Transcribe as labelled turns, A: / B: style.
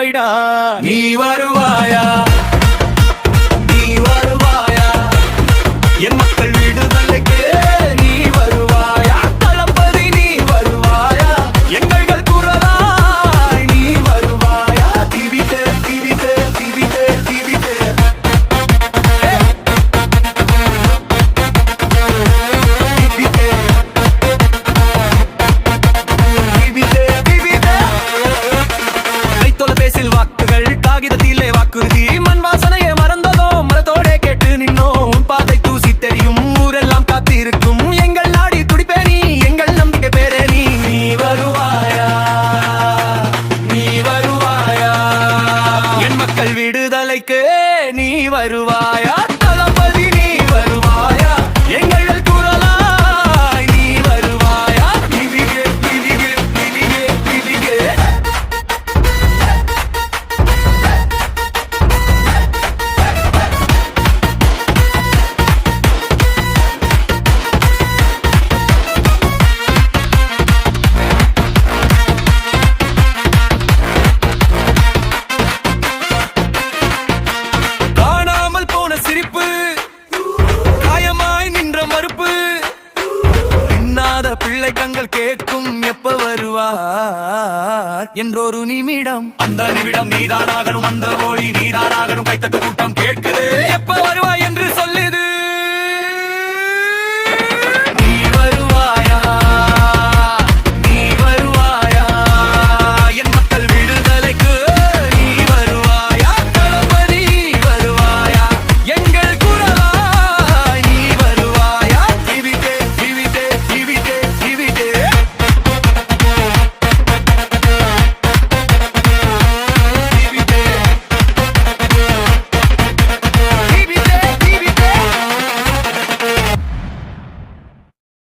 A: தேவைடா. நீ வருவாயா, நீ வருவாயா, என் மக்கள் விடுதலைக்கு நீ வருவாயா. தளபதி நீ வருவாயா, எங்கள் குரலாய் நீ வருவாயா. திவிட்டு திவிட்டு திவிட்டு திவிட்டு கைத்தொலைபேசியில் வாக்குகள், காகிதத்திலே வாக்குறுதி, மண் வாசனையே மறந்ததோ மரத்தோட கேட்டு நின்னோம். உன் பாதை தூசி தெரியும், ஊரெல்லாம் காத்திருக்கும் எங்கள் நாடி துடிப்பே நீ, எங்கள் நம்பிக்கை பேரே நீ. நீ வருவாயா, நீ வருவாயா, என் மக்கள் விடுதலைக்கு நீ வருவாயா. தளபதி நீ வருவாயா, எங்கள் குரலாய் நீ வருவாயா. திவிகே திவிகே திவிகே திவிகே காணாமல் போன சிரிப்பு, காயமாய் நின்ற மறுப்பு, இன்னாத பிள்ளை கண்கள் கேட்கும் எப்ப வருவார் என்றொரு நிமிடம். அந்த நிமிடம் நீதானாகணும், அந்த ஒளி நீதானாகணும், கைத்தட்டு கூட்டம் கேட்குது எப்ப வருவாய் என்று சொல்லு.